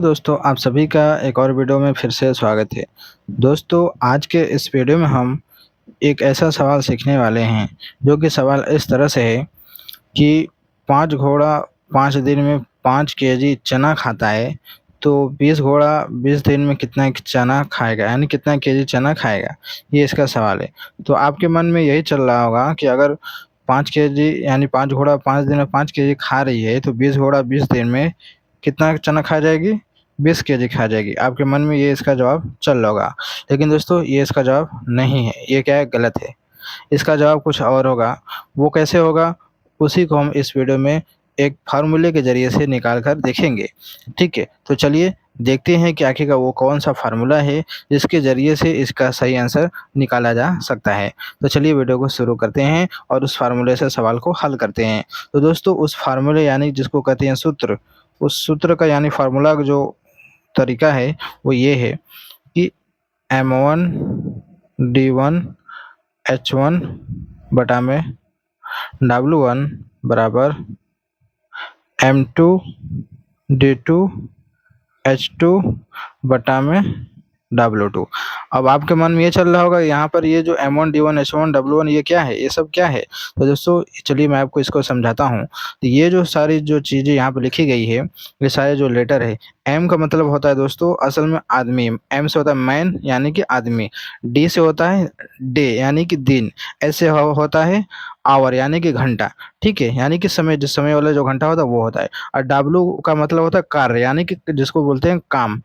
दोस्तों, आप सभी का एक और वीडियो में फिर से स्वागत है। दोस्तों, आज के इस वीडियो में हम एक ऐसा सवाल सीखने वाले हैं, जो कि सवाल इस तरह से है कि 5 घोड़ा 5 दिन में 5 केजी चना खाता है, तो 20 घोड़ा 20 दिन में कितना चना खाएगा, यानी कितना केजी चना खाएगा? ये इसका सवाल है। तो आपके मन में यही चल रहा होगा कि अगर 5 केजी यानी 5 घोड़ा 5 दिन में 5 केजी खा रही है, तो 20 घोड़ा 20 दिन में कितना चना खा जाएगी? 20 केजी खा जाएगी। आपके मन में ये इसका जवाब चल रहा होगा। लेकिन दोस्तों, ये इसका जवाब नहीं है। ये क्या है? गलत है। इसका जवाब कुछ और होगा। वो कैसे होगा? उसी को हम इस वीडियो में एक फ़ॉर्मूले के ज़रिए से निकाल कर देखेंगे। ठीक है? तो चलिए देखते हैं कि आखिर का वो कौन-सा फ़ॉर्मूला है, जिसके ज़रिए से इसका सही आंसर निकाला जा सकता है। तो चलिए वीडियो को शुरू करते हैं और उस फ़ॉर्मूले से सवाल को हल करते हैं। तो दोस्तों, उस फ़ॉर्मूले यानी जिसको कहते हैं सूत्र, उस सूत्र का यानी फ़ॉर्मूला का जो तरीका है, वो ये है कि M1 D1 H1 बटा में W1 बराबर M2 D2 H2 बटा में W2। अब आपके मन में ये चल रहा होगा, यहाँ पर ये जो M1 D1 H1 W1 ये क्या है? ये सब क्या है? तो दोस्तों, चलिए मैं आपको इसको समझाता हूँ। तो ये जो सारी जो चीज़ें यहाँ पे लिखी गई है, ये सारे जो लेटर है, M का मतलब होता है दोस्तों असल में आदमी, M से होता है मैन यानी कि आदमी, D से होता है डे यानी कि दिन, S से होता है आवर यानी कि घंटा, ठीक है? यानी कि समय, जिस समय वाला जो घंटा होता है वो होता है। और W का मतलब होता है कार्य यानी कि जिसको बोलते हैं काम।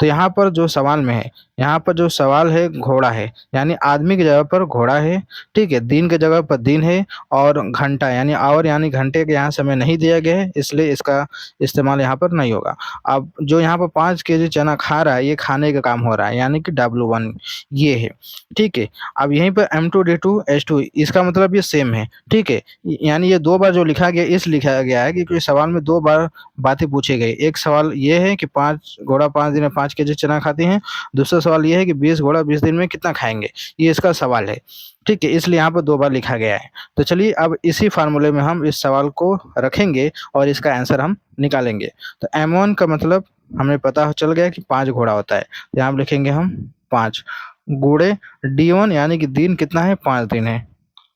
तो यहाँ पर जो सवाल में है, यहाँ पर जो सवाल है घोड़ा है, यानी आदमी की जगह पर घोड़ा है, ठीक है? दिन की जगह पर दिन है और घंटा यानी आवर यानी घंटे के यहाँ समय नहीं दिया गया है, इसलिए इसका इस्तेमाल यहाँ पर नहीं होगा। अब जो यहाँ पर 5 केजी चना खा रहा है, ये खाने का काम हो रहा है यानी कि W1 ये है, ठीक है? अब यहीं पर M2 D2 H2 इसका मतलब ये सेम है, ठीक है? यानी ये 2 बार जो लिखा गया लिखा गया है क्योंकि सवाल में 2 बार बातें पूछी गई। एक सवाल ये है कि 5 घोड़ा 5 दिन में 5 केजी चना खाती हैं, दूसरा सवाल ये है कि 20 घोड़ा 20 दिन में कितना खाएँगे? ये इसका सवाल है, ठीक है? इसलिए यहाँ पर 2 बार लिखा गया है। तो चलिए अब इसी फ़ॉर्मूले में हम इस सवाल को रखेंगे और इसका आंसर हम निकालेंगे। तो M1 का मतलब हमें पता चल गया कि 5 घोड़ा होता है। यहाँ पे लिखेंगे हम 5 गुणे D1 यानी कि दिन कितना है? 5 दिन है,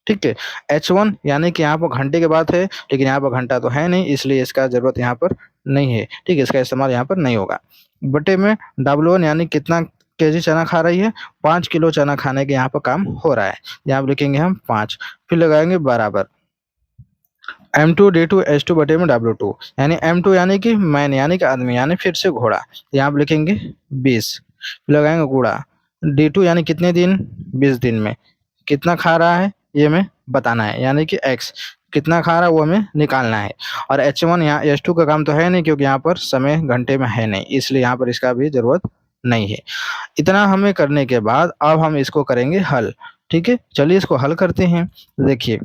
ठीक है? H1 यानी कि यहाँ पर घंटे की बात है, लेकिन यहाँ पर घंटा तो है नहीं, इसलिए इसका ज़रूरत यहाँ पर नहीं है, ठीक है? इसका इस्तेमाल यहाँ पर नहीं होगा। बटे में W1 यानी कितना केजी चना खा रही है? 5 किलो चना खाने के यहाँ पर काम हो रहा है। यहाँ पे लिखेंगे हम 5, फिर लगाएँगे बराबर M2 D2 H2 बटे में W2 यानी M2 यानी कि मैन यानी कि आदमी यानी फिर से घोड़ा, यहाँ पे लिखेंगे 20, फिर लगाएँगे गुणा D2 यानी कितने दिन? 20 दिन में। कितना खा रहा है? ये हमें बताना है यानी कि X कितना खा रहा है वो हमें निकालना है। और H1 यहाँ H2 का काम तो है नहीं क्योंकि यहाँ पर समय घंटे में है नहीं, इसलिए यहाँ पर इसका भी ज़रूरत नहीं है। इतना हमें करने के बाद अब हम इसको करेंगे हल, ठीक है? चलिए इसको हल करते हैं। देखिए,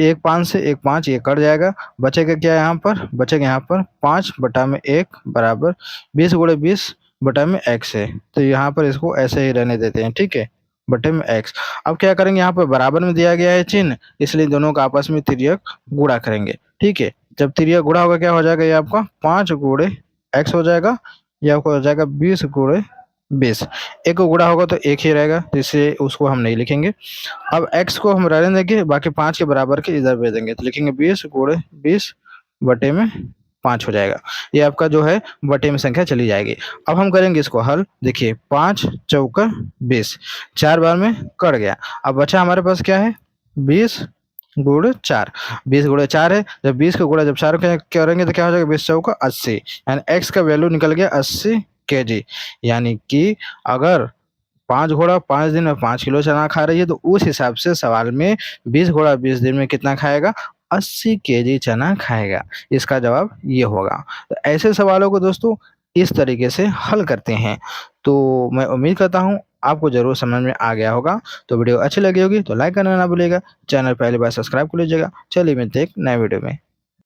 एक 5 से एक 5 ये कट जाएगा, बचेगा क्या यहाँ पर? बचेगा यहाँ पर 5 बटा में 1 बराबर 20 गुणे 20 बटा में x है। तो यहाँ पर इसको ऐसे ही रहने देते हैं, ठीक है? बटे में x। अब क्या करेंगे, यहाँ पर बराबर में दिया गया है चिन्ह, इसलिए दोनों का आपस में तिर्यक गुणा करेंगे, ठीक है? जब तिर्यक गुणा होगा क्या हो जाएगा, ये आपका 5 गुणे x हो जाएगा, ये आपका हो जाएगा 20 गुणे 20। एक को गुणा होगा तो एक ही रहेगा, तो इसलिए उसको हम नहीं लिखेंगे। अब x को हम रहने देंगे, बाकी 5 के बराबर के इधर भेज देंगे, तो लिखेंगे 20 गुणे 20 बटे में 5 हो जाएगा। ये आपका जो है बटे में संख्या चली जाएगी। अब हम करेंगे इसको हल। देखिए 5 चौका 20, 4 बार में कट गया। अब बचा हमारे पास क्या है? 20 गुणे 4, 20 गुणे 4 है। जब 20 का गुणा जब 4 करेंगे तो क्या हो जाएगा? 20 चौका 80, यानी x का वैल्यू निकल गया 80 केजी। यानी कि अगर 5 घोड़ा 5 दिन में 5 किलो चना खा रही है, तो उस हिसाब से सवाल में 20 घोड़ा 20 दिन में कितना खाएगा? 80 केजी चना खाएगा। इसका जवाब ये होगा। तो ऐसे सवालों को दोस्तों इस तरीके से हल करते हैं। तो मैं उम्मीद करता हूँ आपको ज़रूर समझ में आ गया होगा। तो वीडियो अच्छी लगी होगी तो लाइक करना ना भूलिएगा। चैनल पहली बार सब्सक्राइब कर लीजिएगा। चलिए मिलते हैं एक नए वीडियो में।